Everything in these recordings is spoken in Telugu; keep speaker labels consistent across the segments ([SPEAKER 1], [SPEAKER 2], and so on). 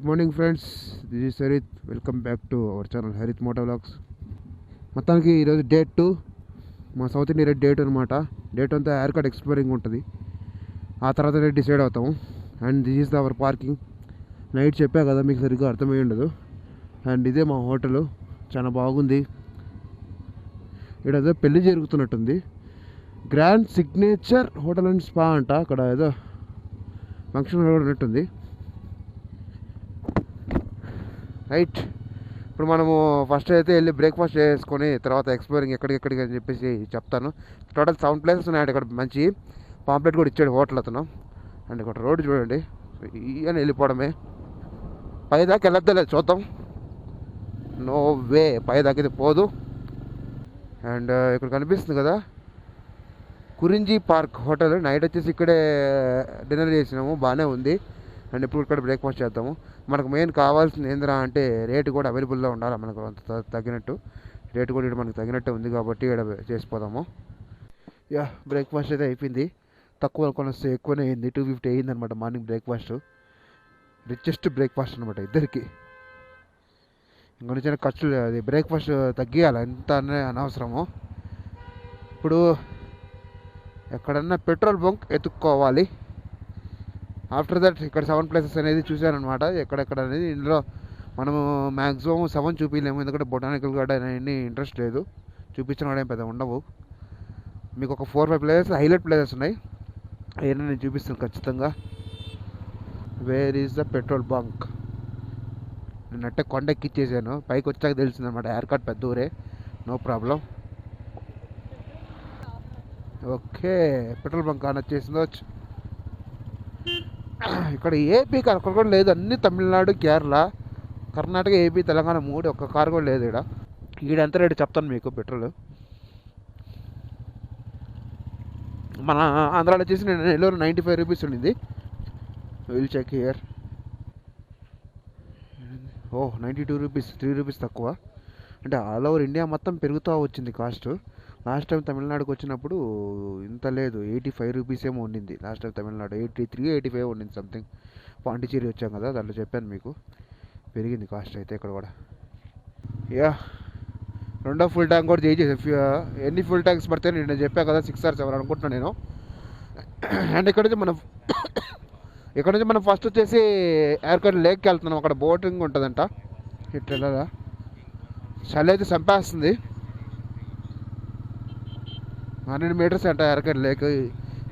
[SPEAKER 1] Good morning friends, this is Harith. Welcome back to our channel Harith moto vlogs. మొత్తానికి ఈరోజు డేట్ 2 మా సౌత్ ఇండియా డేట్ అనమాట. డేట్ అంతా హెయిర్ కట్ ఎక్స్పైరింగ్ ఉంటుంది. ఆ తర్వాత డిసైడ్ అవుతాము. And this is our parking. Night చెప్పా కదా, మీకు సరిగ్గా అర్థమై ఉండదు. అండ్ ఇదే మా హోటల్, చాలా బాగుంది. ఇక్కడ ఏదో పెళ్ళి జరుగుతున్నట్టుంది. Grand signature hotel and spa అంట. అక్కడ ఏదో ఫంక్షన్ కూడా ఉన్నట్టుంది. రైట్, ఇప్పుడు మనము ఫస్ట్ అయితే వెళ్ళి బ్రేక్ఫాస్ట్ చేసుకొని తర్వాత ఎక్స్ప్లోరింగ్ ఎక్కడికి అని చెప్పేసి చెప్తాను. టోటల్ 7 ప్లేసెస్ ఉన్నాయి ఇక్కడ. మంచి పాంప్లెట్ కూడా ఇచ్చాడు హోటల్ అతను. అండ్ ఇక్కడ రోడ్డు చూడండి, ఈయన వెళ్ళిపోవడమే. పై దాకా వెళ్ళొద్దలేదు, చూద్దాం. నో వే, పై దాకా అయితే పోదు. అండ్ ఇక్కడ కనిపిస్తుంది కదా కురింజీ పార్క్ హోటల్. నైట్ వచ్చేసి ఇక్కడే డిన్నర్ చేసినాము, బాగానే ఉంది. అండ్ ఇప్పుడు ఇక్కడ బ్రేక్ఫాస్ట్ చేద్దాము. మనకు మెయిన్ కావాల్సింది ఏందిరా అంటే రేటు కూడా అవైలబుల్లో ఉండాలి. మనకు తగినట్టు రేటు కూడా ఇక్కడ మనకు తగినట్టు ఉంది కాబట్టి ఇక్కడ చేసిపోదాము. బ్రేక్ఫాస్ట్ అయితే అయిపోయింది. తక్కువ కొనస్తే ఎక్కువనే అయింది. 250 అయింది అనమాట మార్నింగ్ బ్రేక్ఫాస్ట్. రిచెస్ట్ బ్రేక్ఫాస్ట్ అనమాట ఇద్దరికి. ఇంకా చిన్న ఖర్చులు, అది బ్రేక్ఫాస్ట్ తగ్గియాలి, ఎంత అనవసరము. ఇప్పుడు ఎక్కడన్నా పెట్రోల్ బంక్ ఎత్తుక్కోవాలి. ఆఫ్టర్ దట్ ఇక్కడ 7 ప్లేసెస్ అనేది చూశానమాట, ఎక్కడెక్కడ అనేది. ఇందులో మనము మ్యాక్సిమం 7 చూపించలేము, ఎందుకంటే బొటానికల్ గార్డెన్ అవన్నీ ఇంట్రెస్ట్ లేదు, చూపించిన కూడా ఏం పెద్ద ఉండవు. మీకు ఒక 4-5 ప్లేసెస్ హైలైట్ ప్లేసెస్ ఉన్నాయి, అవన్నీ నేను చూపిస్తాను ఖచ్చితంగా. Where is the petrol bunk? నేను అట్టే కొండ ఎక్కిచ్చేసాను, పైకి వచ్చాక తెలిసింది అనమాట. హెయిర్ కట్ పెద్ద ఊరే, no problem. Okay, petrol bunk ఆన్ వచ్చేసిందో. ఇక్కడ ఏపీ కార్ అక్కడ కూడా లేదు, అన్నీ తమిళనాడు, కేరళ, కర్ణాటక, ఏపీ, తెలంగాణ 3. ఒక్క కార్ కూడా లేదు ఇక్కడ. ఈడంతా రేటు చెప్తాను మీకు. పెట్రోల్ మన ఆంధ్రాలో వచ్చేసి నేను నెల్లూరు 95 రూపీస్ ఉండింది. Will check here. 92 rupees, 3 rupees తక్కువ. అంటే ఆల్ ఓవర్ ఇండియా మొత్తం పెరుగుతూ వచ్చింది కాస్ట్. లాస్ట్ టైం తమిళనాడుకి వచ్చినప్పుడు ఇంత లేదు, 85 రూపీస్ ఏమో ఉండింది లాస్ట్ టైం తమిళనాడు. 83, 85 ఉండింది సంథింగ్. పాండిచేరి వచ్చాం కదా, దాంట్లో చెప్పాను మీకు, పెరిగింది కాస్ట్ అయితే ఇక్కడ కూడా. రెండో ఫుల్ ట్యాంక్ కూడా చేసి, ఎన్ని ఫుల్ ట్యాంక్స్ పడితే నేను చెప్పాను కదా, 6 or 7 అనుకుంటున్నాను నేను. అండ్ ఇక్కడ నుంచి మనం ఫస్ట్ వచ్చేసి ఎయిర్కట్ లేక్కి వెళ్తున్నాం. అక్కడ బోటింగ్ ఉంటుందంట. ఇట్లా చలి అయితే చంపేస్తుంది. 100 మీటర్స్ అంట ఎయిర్కట్ లేక్.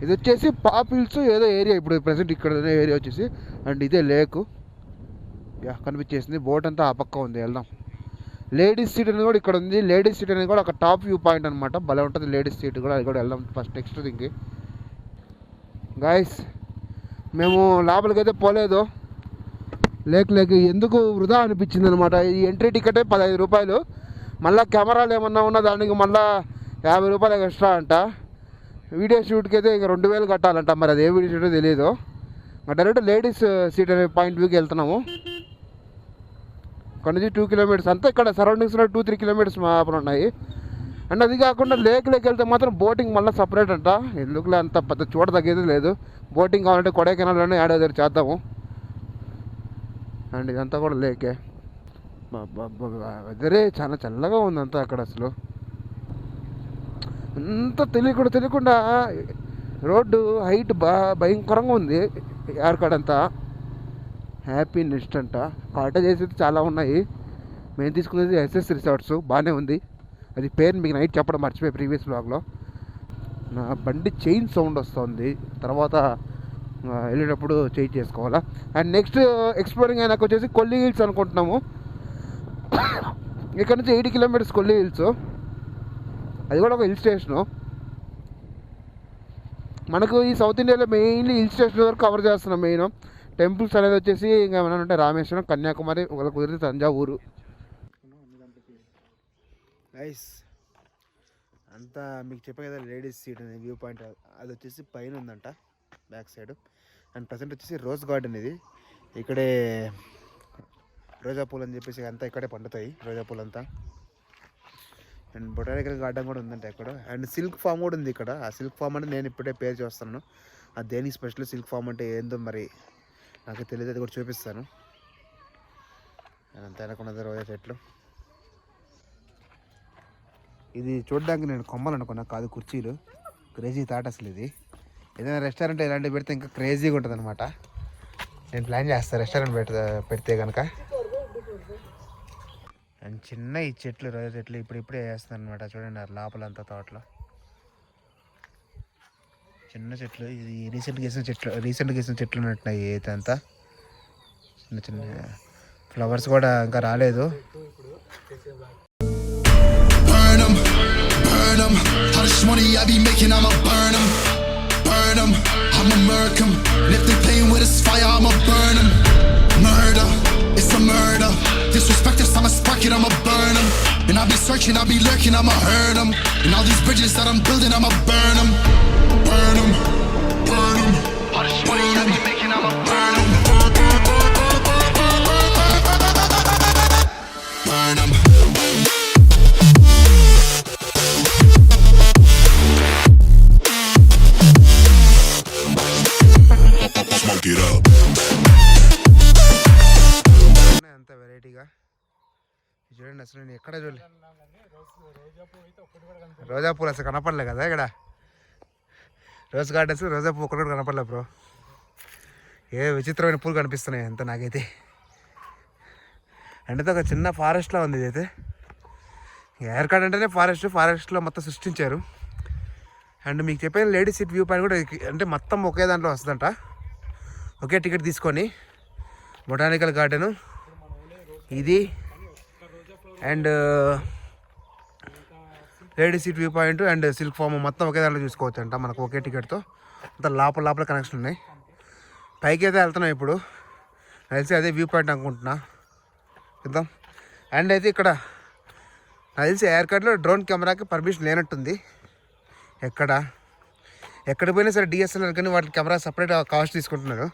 [SPEAKER 1] ఇది వచ్చేసి పాపిల్స్ ఏదో ఏరియా ఇప్పుడు ప్రజెంట్ ఇక్కడ ఏరియా వచ్చేసి. అండ్ ఇదే లేకు కనిపించేసింది. బోట్ అంతా ఆ పక్క ఉంది, వెళ్దాం. లేడీస్ సీట్ అనేది కూడా ఇక్కడ ఉంది. లేడీస్ సీట్ అనేది కూడా ఒక టాప్ వ్యూ పాయింట్ అనమాట, భలే ఉంటుంది లేడీస్ సీట్ కూడా. అది కూడా వెళ్దాం ఫస్ట్ నెక్స్ట్ థింగ్కి. గాయస్, మేము లోపలికి అయితే పోలేదు. లేక్ ఎందుకు వృధా అనిపించింది అనమాట. ఈ ఎంట్రీ టికెటే 15 రూపాయలు. మళ్ళీ కెమెరాలు ఏమన్నా ఉన్నా దానికి మళ్ళీ 50 రూపాయలు ఎక్స్ట్రా అంట. వీడియో షూట్కి అయితే ఇంకా 2000 కట్టాలంట. మరి అది ఏ వీడియో షూటో తెలియదు. డైరెక్ట్ లేడీస్ సీట్ అనే పాయింట్ వ్యూకి వెళ్తున్నాము. ఇక్కడ నుంచి 2 కిలోమీటర్స్ అంతా. ఇక్కడ సరౌండింగ్స్లో 2-3 కిలోమీటర్స్ మాత్రం ఉన్నాయి. అండ్ అది కాకుండా లేక్కి వెళ్తే మాత్రం బోటింగ్ మళ్ళీ సపరేట్ అంట. ఎందుకులే అంత పెద్ద చూడదగ్గేది లేదు. బోటింగ్ కావాలంటే కొడైకెనాల్లోనే ఏడాది చేద్దాము. అండ్ ఇదంతా కూడా లేకే. వెదరే చాలా చల్లగా ఉందంతా అక్కడ. అసలు అంత తెలియకుండా రోడ్డు హైట్ భయంకరంగా ఉంది. ఎయిర్కాడ్ అంతా హ్యాపీ నెస్ట్ అంట. కాటేజెస్ అయితే చాలా ఉన్నాయి. మేము తీసుకునేది SS రిసార్ట్స్, బాగానే ఉంది. అది పేరు మీకు నైట్ చెప్పడం మర్చిపోయి ప్రీవియస్ వ్లాగ్లో. నా బండి చైన్ సౌండ్ వస్తుంది, తర్వాత వెళ్ళేటప్పుడు చేంజ్ చేసుకోవాలా. అండ్ నెక్స్ట్ ఎక్స్ప్లోరింగ్ అయినాక వచ్చేసి కొల్లి హిల్స్ అనుకుంటున్నాము. ఇక్కడ నుంచి 80 కిలోమీటర్స్ కొల్లి హిల్స్. అది కూడా ఒక హిల్ స్టేషను. మనకు ఈ సౌత్ ఇండియాలో మెయిన్లీ హిల్ స్టేషన్ వరకు కవర్ చేస్తున్నాం. మెయిన్ టెంపుల్స్ అనేది వచ్చేసి ఇంకా ఏమైనా ఉంటే రామేశ్వరం, కన్యాకుమారి, ఒకవేళ కుదిరితే తంజావూరు. నైస్ అంతా మీకు చెప్పే కదా, లేడీస్ సీట్ అనేది వ్యూ పాయింట్. అది వచ్చేసి పైన ఉందంట బ్యాక్ సైడ్. అండ్ ప్రజెంట్ వచ్చేసి రోజ్ గార్డెన్. ఇది ఇక్కడే రోజా పూలు అని చెప్పేసి అంతా ఇక్కడే పండుతాయి రోజా పూలు అంతా. అండ్ బొటానికల్ గార్డెన్ కూడా ఉందంట ఇక్కడ. అండ్ సిల్క్ ఫామ్ కూడా ఉంది ఇక్కడ. ఆ సిల్క్ ఫామ్ అంటే నేను ఇప్పుడే పేరు చేస్తున్నాను. ఆ దేనికి స్పెషల్ సిల్క్ ఫామ్ అంటే ఏందో మరి నాకు తెలియదు, అది కూడా చూపిస్తాను. అంత వెనకున్నది రోజా చెట్లు. ఇది చూడడానికి నేను కొమ్మలు అనుకున్నా, కాదు కుర్చీలు. క్రేజీ థాట్ అసలు ఇది. ఏదైనా రెస్టారెంట్ ఇలాంటివి పెడితే ఇంకా క్రేజీగా ఉంటుంది అనమాట. నేను ప్లాన్ చేస్తాను రెస్టారెంట్ పెడితే కనుక. అండ్ చిన్న ఈ చెట్లు రోజా చెట్లు ఇప్పుడే వేస్తాను అనమాట. చూడండి ఆ లోపలంతా తోటలో చిన్న చెట్లు. ఇది రీసెంట్గా వేసిన చెట్లు ఉన్నట్టున్నాయి. అయితే అంతా చిన్న చిన్న ఫ్లవర్స్ కూడా ఇంకా రాలేదు. How much money I be making, I'ma burn 'em, I'ma murk 'em. And if they playing with this fire, I'ma burn 'em. Murder, it's a murder. Disrespect us, I'ma spark it, I'ma burn 'em. And I be searching, I be lurking, I'ma hurt 'em. And all these bridges that I'm building, I'ma burn 'em. Burn 'em, burn 'em. How much money I be making, I'ma burn 'em. Burn 'em. అంత వెరైటీగా చూడండి. అసలు నేను ఎక్కడ చూడలే రోజా పూలు అసలు కనపడలే కదా ఇక్కడ. రోజ్ గార్డెన్స్ రోజా పువ్వు ఒక్కటి కనపడలే బ్రో. ఏ విచిత్రమైన పూలు కనిపిస్తున్నాయి అంత నాకైతే. అంటే ఒక చిన్న ఫారెస్ట్లో ఉంది ఇదైతే. ఏర్కాడ్ అంటేనే ఫారెస్ట్లో మొత్తం సృష్టించారు. అండ్ మీకు చెప్పిన లేడీ సీట్ వ్యూ పాయింట్ కూడా అంటే మొత్తం ఒకే దాంట్లో వస్తుందంట. ఒకే టికెట్ తీసుకొని బొటానికల్ గార్డెను ఇది and lady seat view point and silk farm మొత్తం ఒకే దాంట్లో చూసుకోవచ్చు అంట మనకు ఒకే టికెట్తో. అంత లోపల కనెక్షన్ ఉన్నాయి. పైకి అయితే వెళ్తున్నాం ఇప్పుడు. తెలిసి అదే వ్యూ పాయింట్ అనుకుంటున్నా చూద్దాం. అండ్ అయితే ఇక్కడ నాకు తెలిసి ఏర్కాడ్లో డ్రోన్ కెమెరాకి పర్మిషన్ లేనట్టుంది. ఎక్కడ పోయినా సరే డిఎస్ఎల్ఆర్ కానీ వాటి కెమెరా సపరేట్ కాస్ట్ తీసుకుంటున్నారు.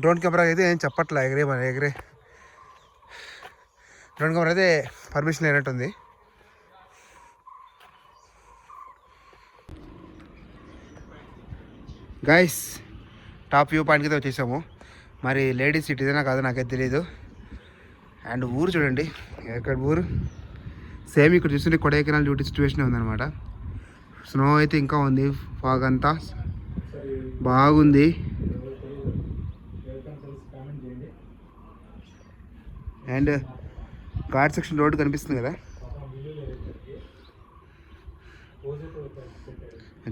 [SPEAKER 1] డ్రోన్ కెమెరా అయితే ఏం చెప్పట్లే ఎగిరే డ్రోన్ కెమెరా అయితే పర్మిషన్ లేనట్టుంది. గైస్ టాప్ వ్యూ పాయింట్కి అయితే వచ్చేసాము. మరి లేడీస్ సీట్ ఇదేనా కాదు నాకైతే తెలియదు. అండ్ ఊరు చూడండి ఎక్కడ ఊరు సేమ్ ఇక్కడ చూస్తుంటే కొడైకెనాల్ డ్యూటీ సిచ్యువేషన్ ఉందన్నమాట. స్నో అయితే ఇంకా ఉంది, ఫాగ్ అంతా బాగుంది. అండ్ ఘాట్ సెక్షన్ రోడ్డు కనిపిస్తుంది కదా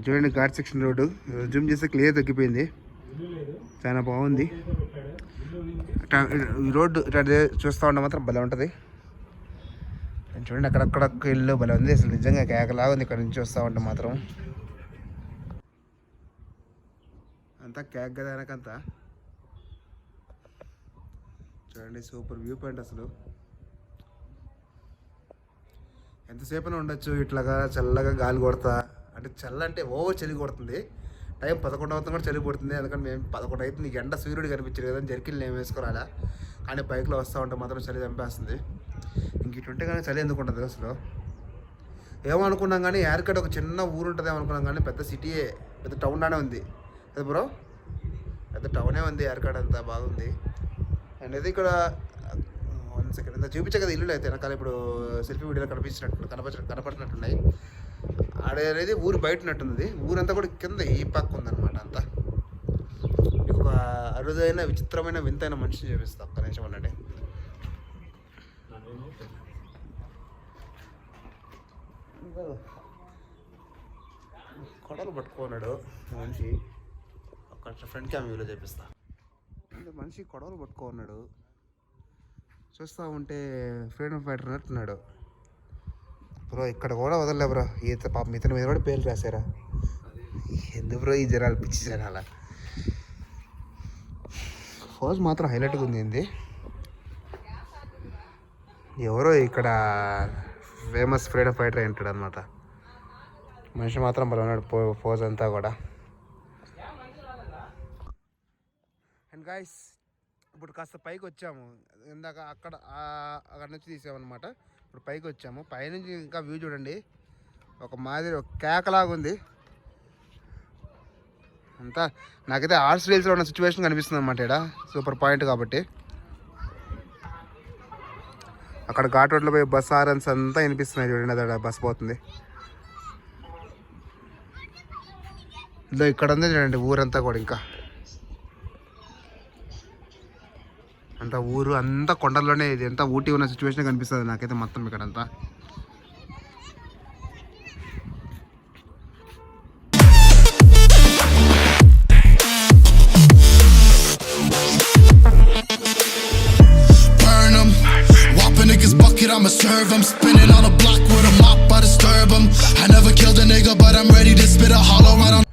[SPEAKER 1] చూడండి. ఘాట్ సెక్షన్ రోడ్డు జూమ్ చేస్తే క్లియర్ తగ్గిపోయింది, చాలా బాగుంది. ఈ రోడ్డు చూస్తూ ఉంటే మాత్రం భలే ఉంటుంది. చూడండి అక్కడక్కడ ఇల్లు భలే ఉంది. అసలు నిజంగా కేకలాగా ఉంది ఇక్కడ నుంచి వస్తూ ఉంటే మాత్రం. అంతా కేక్ కదా వెనకంతా. చూడండి సూపర్ వ్యూ పాయింట్. అసలు ఎంతసేపైనా ఉండొచ్చు ఇట్లాగా చల్లగా గాలి కొడతా. అంటే అంటే ఓవర్ చలి కొడుతుంది. టైం 11 అవుతుంది కూడా చలి కొడుతుంది. అందుకని మేము 11 అవుతుంది నీకు ఎండ సూర్యుడు కనిపించదు కదా జర్కిన్లు ఏం వేసుకోరాలా. కానీ బైక్లో వస్తూ ఉంటే మాత్రం చలి చంపేస్తుంది. ఇంక ఇటుంటే కానీ చలి ఎందుకు ఉంటుంది అసలు. ఏమనుకున్నాం కానీ ఏర్కట్ ఒక చిన్న ఊరు ఉంటుంది ఏమనుకున్నాం కానీ పెద్ద సిటీయే, పెద్ద టౌన్లోనే ఉంది కదా బ్రో. పెద్ద టౌనే ఉంది ఏర్కట్, అంతా బాగుంది. అండ్ అయితే ఇక్కడ 1 సెకండ్ ఇంత చూపించే కదా ఇల్లులు అయితే వెనకాల ఇప్పుడు సెల్ఫీ వీడియోలో కనపడుతున్నట్టున్నాయి. అనేది ఊరు బయట ఉన్నట్టుంది. ఊరంతా కూడా కింద ఈ పక్క ఉందన్నమాట. అంతా ఒక అరుదైన విచిత్రమైన వింతైన మనిషిని చూపిస్తా. ఒక్క నిమిషం అనండి. కొడలు పట్టుకున్నాడు మనిషి. ఒక ఫ్రంట్ క్యామెరాలో చూపిస్తా. మనిషి కొడవలు పట్టుకున్నాడు. చూస్తూ ఉంటే ఫ్రీడమ్ ఫైటర్ అన్నట్టున్నాడు బ్రో. ఇక్కడ కూడా వదలలే బ్రో. పాపం ఇతని మీద కూడా పేర్లు రాశారా ఎందుకు బ్రో ఈ జనాలు, పిచ్చి జనాల. ఫోజ్ మాత్రం హైలైట్గా ఉంది. ఎవరో ఇక్కడ ఫేమస్ ఫ్రీడమ్ ఫైటర్ అయి ఉంటాడు అనమాట. మనిషి మాత్రం బలం ఉన్నాడు ఫోజ్ అంతా కూడా. అండ్ గాయస్ ఇప్పుడు కాస్త పైకి వచ్చాము. ఇందాక అక్కడ నుంచి తీసామన్నమాట. ఇప్పుడు పైకి వచ్చాము. పైనుంచి ఇంకా వ్యూ చూడండి, ఒక మాదిరి ఒక కేకలాగా ఉంది అంతా. నాకైతే ఆర్ట్స్ రీల్స్లో ఉన్న సిచ్యువేషన్ కనిపిస్తుంది అనమాట ఇక్కడ. సూపర్ పాయింట్ కాబట్టి అక్కడ ఘాట్ రోడ్లో పోయి బస్ హారన్స్ అంతా వినిపిస్తున్నాయి చూడండి, అక్కడ బస్ పోతుంది. ఇదో ఇక్కడ ఉంది చూడండి ఊరంతా కూడా, ఇంకా అంతా ఊరు అంతా కొండల్లోనే, ఇది ఎంత ఊటీ ఉన్న సిచ్యువేషన్ కనిపిస్తుంది నాకైతే మొత్తం ఇక్కడంతా.
[SPEAKER 2] I'ma serve him, spinning on a block with a mop, I disturb him. I never killed a nigga, but I'm ready to spit a hollow right on.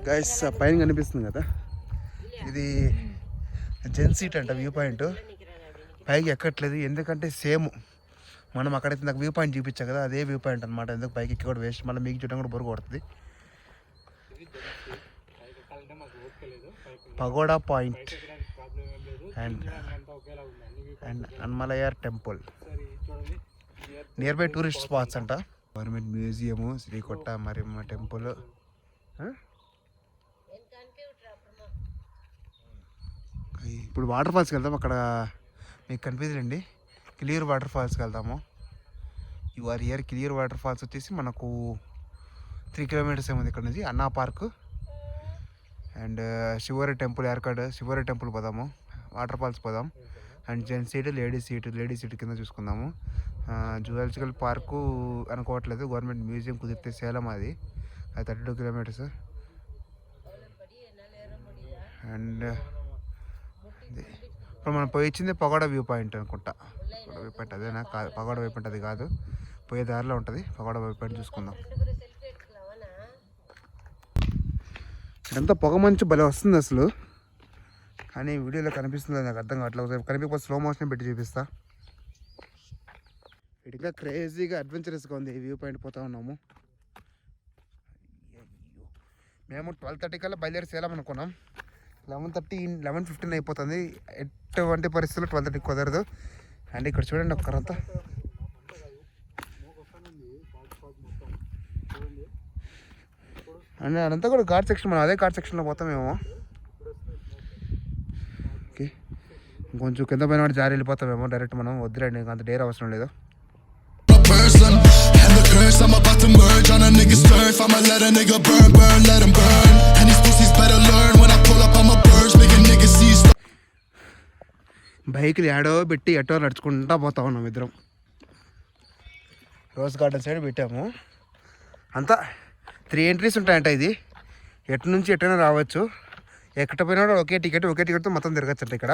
[SPEAKER 1] Guys పైన కనిపిస్తుంది కదా, ఇది జెన్ సీట్ అంట వ్యూ పాయింట్. పైకి ఎక్కట్లేదు ఎందుకంటే సేమ్ మనం అక్కడైతే నాకు వ్యూ పాయింట్ చూపించా కదా, అదే వ్యూ పాయింట్ అనమాట. ఎందుకు పైకి ఎక్కి కూడా వేస్ట్, మళ్ళీ మీకు చూడడం కూడా బొరుగు కొడుతుంది. Pagoda point and Annamalaiyar temple nearby tourist spots అంట. Government museum, Srikotta Mariamma temple. ఇప్పుడు వాటర్ ఫాల్స్కి వెళ్దాం. అక్కడ మీకు కనిపించండి, క్లియర్ వాటర్ ఫాల్స్కి వెళ్దాము. యూఆర్ ఇయర్ క్లియర్ వాటర్ ఫాల్స్ వచ్చేసి మనకు 3 కిలోమీటర్స్ ఏముంది ఇక్కడ నుంచి. Anna park and Shevaroy temple, Yercaud Shevaroy temple పోదాము, వాటర్ ఫాల్స్ పోదాం. And gents seat, ladies seat కింద చూసుకుందాము. జూలాజికల్ పార్కు అనుకోవట్లేదు, గవర్నమెంట్ మ్యూజియం కుదిరితే సేలం, అది 32 కిలోమీటర్స్. అండ్ ఇప్పుడు మనం పోయి ఇచ్చింది పగోడా వ్యూ పాయింట్ అనుకుంటా. వ్యూ పాయింట్ అదేనా? కాదు, పగోడా వ్యూ పాయింట్ అది కాదు, పోయే దారిలో ఉంటుంది. పగోడా వ్యూ పాయింట్ చూసుకుందాం. ఇదంతా పొగ మంచు భలే వస్తుంది అసలు, కానీ వీడియోలో కనిపిస్తుంది నాకు అర్థం కావట్లేదు. కనిపించకపోతే స్లో మోషన్ పెట్టి చూపిస్తా. ఇంకా క్రేజీగా అడ్వెంచరస్గా ఉంది ఈ వ్యూ పాయింట్. పోతా ఉన్నాము. మేము 12:30 కల్లా బయలుదేరి సేలం అనుకున్నాం. 11:15 అయిపోతుంది. ఎటువంటి పరిస్థితుల్లో 12:30 కుదరదు. అండ్ ఇక్కడ చూడండి ఒక్కరంతా, అండ్ అదంతా కూడా ఘాట్ సెక్షన్. మనం అదే ఘాట్ సెక్షన్లో పోతామేమో. ఓకే, ఇంకొంచెం కింద పైన జారి వెళ్ళిపోతామేమో డైరెక్ట్. మనం వద్దులేండి, అంత డేర్ అవసరం లేదు. I'm about to merge on a nigga's turf. I'ma let a nigga burn, let him burn. And these pussies better learn when I pull up on my birds, make a nigga see. బైక్లు ఏడో పెట్టి ఎటో నడుచుకుంటా పోతా ఉన్నాం ఇద్దరం. రోజ్ గార్డెన్ సైడ్ పెట్టాము. అంతా 3 ఎంట్రీస్ ఉంటాయంట. ఇది ఎటు నుంచి ఎటైనా రావచ్చు. ఎక్కడ పోయినా ఒకే టికెట్తో మొత్తం తిరగచ్చు అంట ఇక్కడ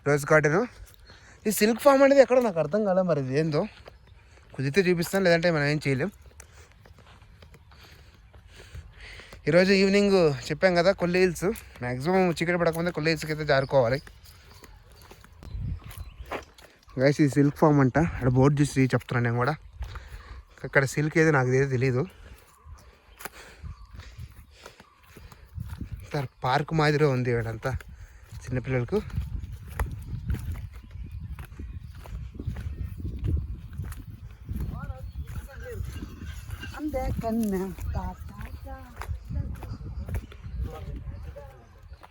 [SPEAKER 1] రోజ్ గార్డెన్. ఈ సిల్క్ ఫామ్ అనేది ఎక్కడ నాకు అర్థం కాలే, మరి ఇది ఏందో కుదిరితే చూపిస్తాను, లేదంటే మనం ఏం చేయలేం. ఈరోజు ఈవినింగ్ చెప్పాం కదా కొల్లి హిల్స్, మ్యాక్సిమం చీకటి పడకముందే కొల్లి హిల్స్కి అయితే జారుకోవాలి. గైస్ ఇది సిల్క్ ఫామ్ అంట. అక్కడ బోర్డు చూసి చెప్తున్నాను నేను కూడా. అక్కడ సిల్క్ ఏదో నాకు తెలీదు. పార్క్ మాదిరి ఉంది ఇక్కడంతా చిన్నపిల్లలకు.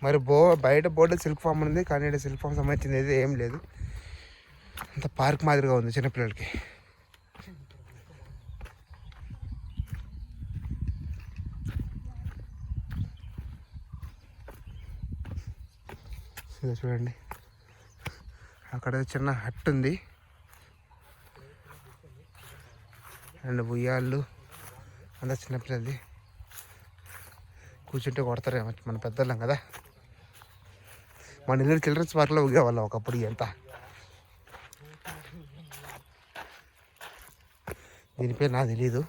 [SPEAKER 1] మరి బయట బోర్డు సిల్క్ ఫామ్ ఉంది, కానీ ఇక్కడ సిల్క్ ఫామ్ సంబంధించింది అయితే ఏం లేదు. అంత పార్క్ మాదిరిగా ఉంది చిన్నపిల్లలకి. చూడండి అక్కడ చిన్న హట్ ఉంది. అండ్ ఉయ్యాళ్ళు అంతా చిన్నపిల్లది. కూర్చుంటే కొడతారేమో, మన పెద్దోళ్ళం కదా. మన ఇల్లు చిల్డ్రన్స్ పార్క్లో ఊగేవాళ్ళం ఒకప్పుడు. ఎంత దీని పేరు నాకు తెలీదు,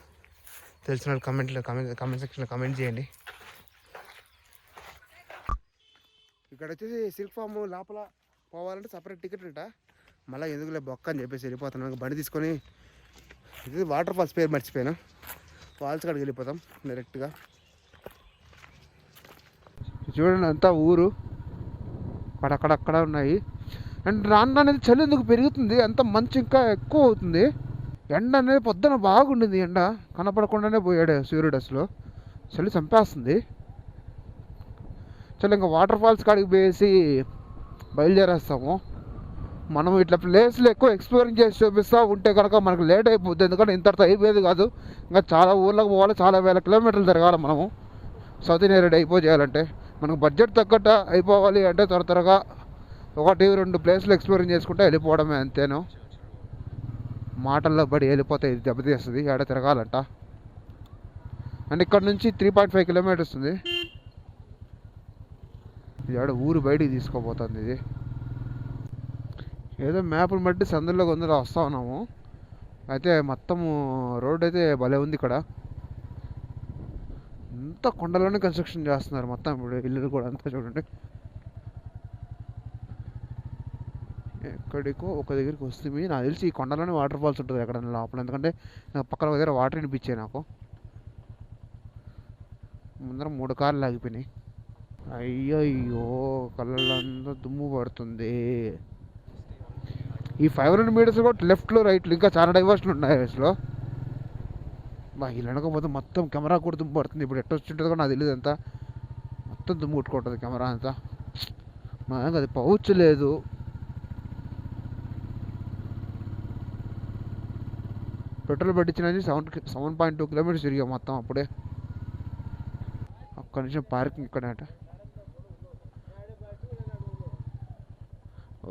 [SPEAKER 1] తెలిసిన వాళ్ళు కామెంట్ సెక్షన్లో కామెంట్ చేయండి. ఇక్కడ వచ్చేసి సిల్క్ ఫామ్ లోపల పోవాలంటే సపరేట్ టికెట్ అంట. మళ్ళీ ఎందుకులే బొక్క అని చెప్పేసి వెళ్ళిపోతున్నాను. బండి తీసుకొని ఇది వాటర్ ఫాల్స్ పేరు మర్చిపోయాను, ఫాల్స్ కాడికి వెళ్ళిపోతాం డైరెక్ట్గా. చూడండి అంతా ఊరు అక్కడక్కడ ఉన్నాయి. అండ్ రాను అనేది చలి ఎందుకు పెరుగుతుంది, అంత మంచు ఇంకా ఎక్కువ అవుతుంది. ఎండ అనేది పొద్దున బాగుండింది, ఎండ కనపడకుండానే పోయాడు సూర్యుడు. అసలు చలి చంపేస్తుంది. చలి ఇంకా వాటర్ ఫాల్స్ కాడికి పోయేసి బయలుదేరేస్తాము. మనం ఇట్లా ప్లేస్లు ఎక్కువ ఎక్స్ప్లోరింగ్ చేసి చూపిస్తూ ఉంటే కనుక మనకు లేట్ అయిపోద్ది. ఎందుకంటే ఇంతటితో అయిపోయేది కాదు, ఇంకా చాలా ఊర్లకు పోవాలి, చాలా వేల కిలోమీటర్లు తిరగాలి మనము సౌత్ ఇండియా రైడ్ అయిపోయాలంటే. మనకు బడ్జెట్ తగ్గట్టు అయిపోవాలి అంటే త్వరగా 1-2 ప్లేస్లు ఎక్స్ప్లోరింగ్ చేసుకుంటే వెళ్ళిపోవడమే, అంతేను. మాటల్లో పడి వెళ్ళిపోతే ఇది దెబ్బతీస్తుంది ఏడ తిరగాలంట. అండ్ ఇక్కడ నుంచి 3.5 కిలోమీటర్స్ ఉంది. ఇది ఏడ ఊరు బయటికి తీసుకోపోతుంది. ఇది ఏదో మ్యాప్ని బట్టి సందులో గొంతులో వస్తూ ఉన్నాము. అయితే మొత్తము రోడ్ అయితే భలే ఉంది ఇక్కడ. అంతా కొండలోనే కన్స్ట్రక్షన్ చేస్తున్నారు మొత్తం ఇప్పుడు ఇల్లు కూడా అంతా చూడండి. ఎక్కడికో ఒక దగ్గరికి వస్తుంది. నాకు తెలిసి ఈ కొండలోనే వాటర్ ఫాల్స్ ఉంటుంది ఎక్కడ లోపల, ఎందుకంటే నాకు పక్కన దగ్గర వాటర్ వినిపించాయి. నాకు ముందర 3 కార్లు ఆగిపోయినాయి. అయ్యో కళ్ళంతా దుమ్ము పడుతుంది. ఈ 500 మీటర్స్ కూడా లెఫ్ట్లో రైట్లు ఇంకా చాలా డైవర్షన్ ఉన్నాయి అసలు. ఇలా అనకపోతే మొత్తం కెమెరా కూడా దుమ్ము పడుతుంది. ఇప్పుడు ఎట్ట వచ్చింటుందో కూడా నాకు తెలియదు. అంతా మొత్తం దుమ్ము కొట్టుకుంటుంది కెమెరా అంతా. నాకు అది పౌచ్ లేదు. పెట్రోల్ పట్టించినది 7.2 కిలోమీటర్స్ తిరిగాం మొత్తం అప్పుడే. ఒక్క నిమిషం పార్కింగ్ ఇక్కడట.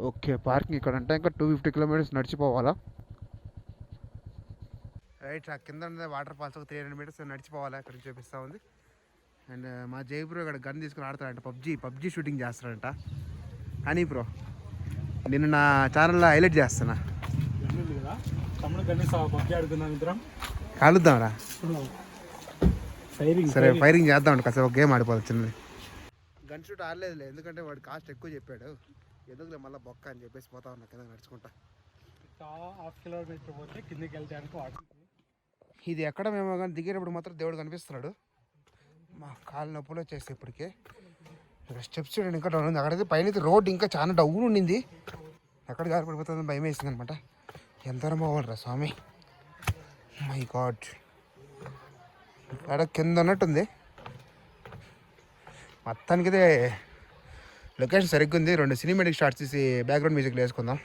[SPEAKER 1] ఓకే పార్కింగ్ ఇక్కడ అంటే ఇంకా 250 కిలోమీటర్స్ నడిచిపోవాలా. రైట్ ఆ కింద వాటర్ ఫాల్స్ 300 మీటర్స్ నడిచిపోవాలా. ఇక్కడ చూపిస్తూ ఉంది. అండ్ మా జై బ్రో ఇక్కడ గన్ తీసుకుని ఆడతాడంట, పబ్జీ షూటింగ్ చేస్తాడంట. హనీ బ్రో నేను నా ఛానల్లో హైలైట్ చేస్తున్నా. కలుద్దాంరా. సరే ఫైరింగ్ చేద్దాం. కాసేపు గేమ్ ఆడిపోవాలి చిన్నది. గన్ షూట్ ఆడలేదులే, ఎందుకంటే వాడు కాస్ట్ ఎక్కువ చెప్పాడు. ఎందుకులే మళ్ళీ బొక్క అని చెప్పేసి పోతా ఉన్నా కింద నడుచుకుంటా.
[SPEAKER 3] 1/2 కిలోమీటర్ పోతే కిందికి వెళ్ళడానికి.
[SPEAKER 1] ఇది ఎక్కడ మేము కానీ దిగేటప్పుడు మాత్రం దేవుడు కనిపిస్తున్నాడు. మా కాలు నొప్పులు వచ్చేసి ఇప్పటికే. ఇక్కడ స్టెప్స్ చూడండి ఇంకా డౌన్ ఉంది. అక్కడైతే పైన రోడ్ ఇంకా చాలా డౌన్ ఉండింది. ఎక్కడ గారి పడిపోతుందని భయం వేసింది అనమాట. ఎంత బాగుంటారా స్వామి, మై గాడ్. అక్కడ కింద ఉన్నట్టుంది. మొత్తానికైతే లొకేషన్ సరిగ్గా ఉంది. 2 సినిమాటిక్ షాట్స్ తీసి బ్యాక్గ్రౌండ్ మ్యూజిక్లో వేసుకుందాం.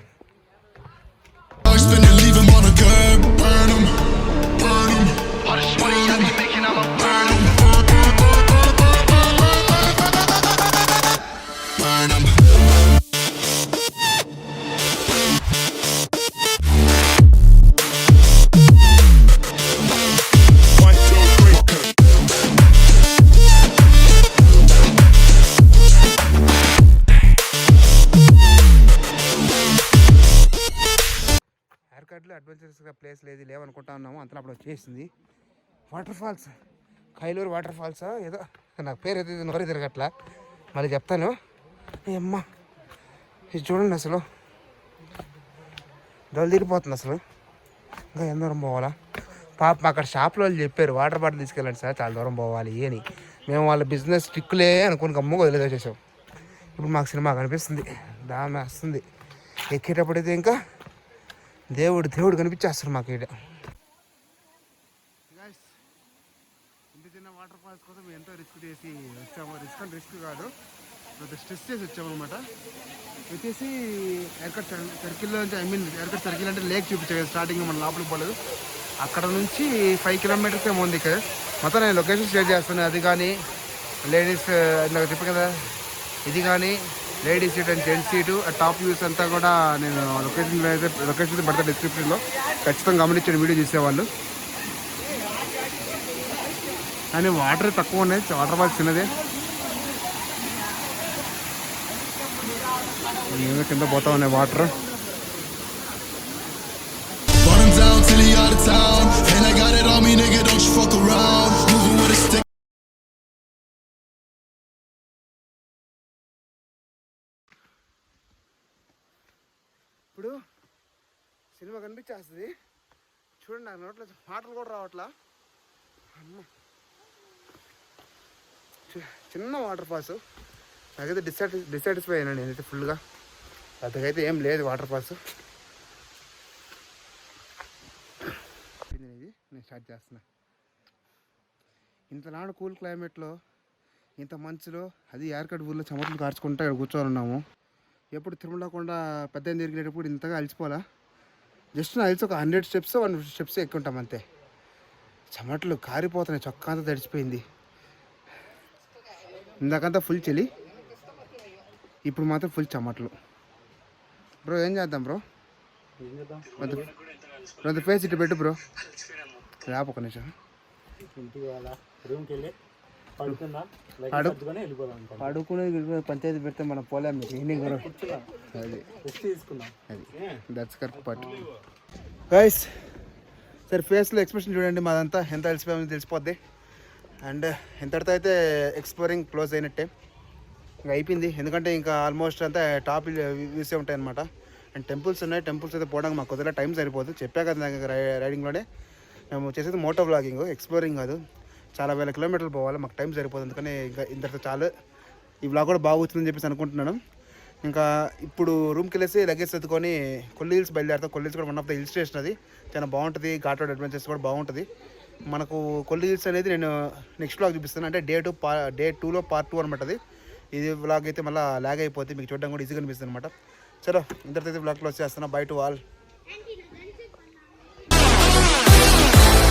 [SPEAKER 1] అడ్వెంచరస్గా ప్లేస్ లేవనుకుంటా ఉన్నాము. అంతలో అప్పుడు వచ్చేసింది వాటర్ ఫాల్స్. కైలూరు వాటర్ ఫాల్సా ఏదో, నాకు పేరు అయితే నోరే తిరగట్లా, మళ్ళీ చెప్తాను. అమ్మా ఇది చూడండి అసలు దొలు తీరిపోతుంది అసలు. ఇంకా ఎంత దూరం పోవాలా పాపం. అక్కడ షాప్లో వాళ్ళు చెప్పారు వాటర్ బాటిల్ తీసుకెళ్ళండి సార్, చాలా దూరం పోవాలి అని. మేము వాళ్ళ బిజినెస్ ట్రిక్లే అనుకుని గమ్ముగా వదిలేసేసాం. ఇప్పుడు మాకు సినిమా కనిపిస్తుంది, దాని వస్తుంది. ఎక్కేటప్పుడైతే ఇంకా దేవుడు కనిపించేస్తారు మాకు. ఇక్కడ ఇంత చిన్న వాటర్ ఫాల్స్ కోసం ఎంతో రిస్క్ చేసి వచ్చాము. రిస్క్ కాదు, స్ట్రెస్ చేసి వచ్చామన్నమాట. వచ్చేసి ఎయిర్కట్ సర్కిల్లో నుంచి ఎయిర్కట్ సర్కిల్ అంటే లేక్ చూపించారు స్టార్టింగ్. మన లోపలికి పోలేదు. అక్కడ నుంచి 5 కిలోమీటర్స్ ఏమో ఉంది ఇక్కడ. మొత్తం నేను లొకేషన్ షేర్ చేస్తాను. అది కానీ లేడీస్ ఇందాక చెప్పాను కదా, ఇది కానీ ladies seat and gents seat, ఆ టాప్ వ్యూస్ అంతా కూడా నేను లొకేషన్ పెడతా డిస్క్రిప్షన్లో. ఖచ్చితంగా గమనించండి వీడియో చూసేవాళ్ళు. కానీ వాటర్ తక్కువ ఉన్నాయి, వాటర్ ఫాల్స్ చిన్నదే. కింద పోతా ఉన్నాయి వాటర్. ఇప్పుడు సినిమా కనిపించేస్తుంది చూడండి. నాకు నోట్లో మాటలు కూడా రావట్లా. అమ్మ చిన్న వాటర్ ఫాల్స్. నాకైతే డిసాటిస్ఫై అయినా నేనైతే ఫుల్గా. అదకైతే ఏం లేదు వాటర్ ఫాల్స్. ఇది నేను స్టార్ట్ చేస్తున్నా. ఇంతనాడు కూల్ క్లైమేట్లో, ఇంత మంచులో, అది ఏర్కట్ ఊళ్ళో చెమటలు కార్చుకుంటూ ఇక్కడ కూర్చొని ఉన్నాము. ఎప్పుడు తిరుమల కొండ పెద్ద తిరిగేటప్పుడు ఇంతగా అలసిపోలా. జస్ట్ నా అలిసి ఒక 100 స్టెప్స్ 150 స్టెప్స్ ఎక్కుంటాం అంతే. చెమటలు కారిపోతున్నాయి, చొక్కా అంతా తడిచిపోయింది. ఇందాకంతా ఫుల్ చలి, ఇప్పుడు మాత్రం ఫుల్ చెమటలు. బ్రో ఏం చేద్దాం బ్రో? కొంత ఫేస్ ఇటు పెట్టు బ్రో. ర్యాప్ ఒక నిమిషం. పడుకునే పంచాయతీ పెడితే మనం పోలేం. ఈవినింగ్ అది దట్స్ కరెక్ట్ పార్ట్. గైస్ సరే ఫేస్లో ఎక్స్ప్రెషన్ చూడండి, మాదంతా ఎంత అలసిపోయామో తెలిసిపోద్ది. అండ్ ఎంతటితో అయితే ఎక్స్ప్లోరింగ్ క్లోజ్ అయినట్టే, ఇంకా అయిపోయింది. ఎందుకంటే ఇంకా ఆల్మోస్ట్ అంతా టాప్ వ్యూసే ఉంటాయి అనమాట. అండ్ టెంపుల్స్ ఉన్నాయి, టెంపుల్స్ అయితే పోవడానికి మాకు కొద్దిగా టైం సరిపోదు. చెప్పా కదా నాకు రైడింగ్లోనే మేము చేసేది మోటో వ్లాగింగ్, ఎక్స్ప్లోరింగ్ కాదు. చాలా వేల కిలోమీటర్లు పోవాలి, మాకు టైం సరిపోదు. అందుకని ఇంకా ఇంతటితో చాలు. ఈ వ్లాగ్ కూడా బాగా వచ్చిందని చెప్పేసి అనుకుంటున్నాను. ఇంకా ఇప్పుడు రూమ్కి వెళ్ళేసి లగేజ్ సర్దుకొని కొల్లి హిల్స్ బయలుదేరుతాం. కొల్లి హిల్స్ కూడా one of the hill station, అది చాలా బాగుంటుంది. ఘాట్ రోడ్ అడ్వెంచర్స్ కూడా బాగుంటుంది. మనకు కొల్లి హిల్స్ అనేది నేను నెక్స్ట్ వ్లాగ్ చూపిస్తాను. అంటే డే 2లో పార్ట్ 2 అనమాట. అది ఇది వ్లాగ్ అయితే మళ్ళీ లాగ్ అయిపోతే మీకు చూడడం కూడా ఈజీగా అనిపిస్తుంది అనమాట. చలో ఇంతటితో వ్లాగ్ క్లోజ్ చేస్తాను. By to all.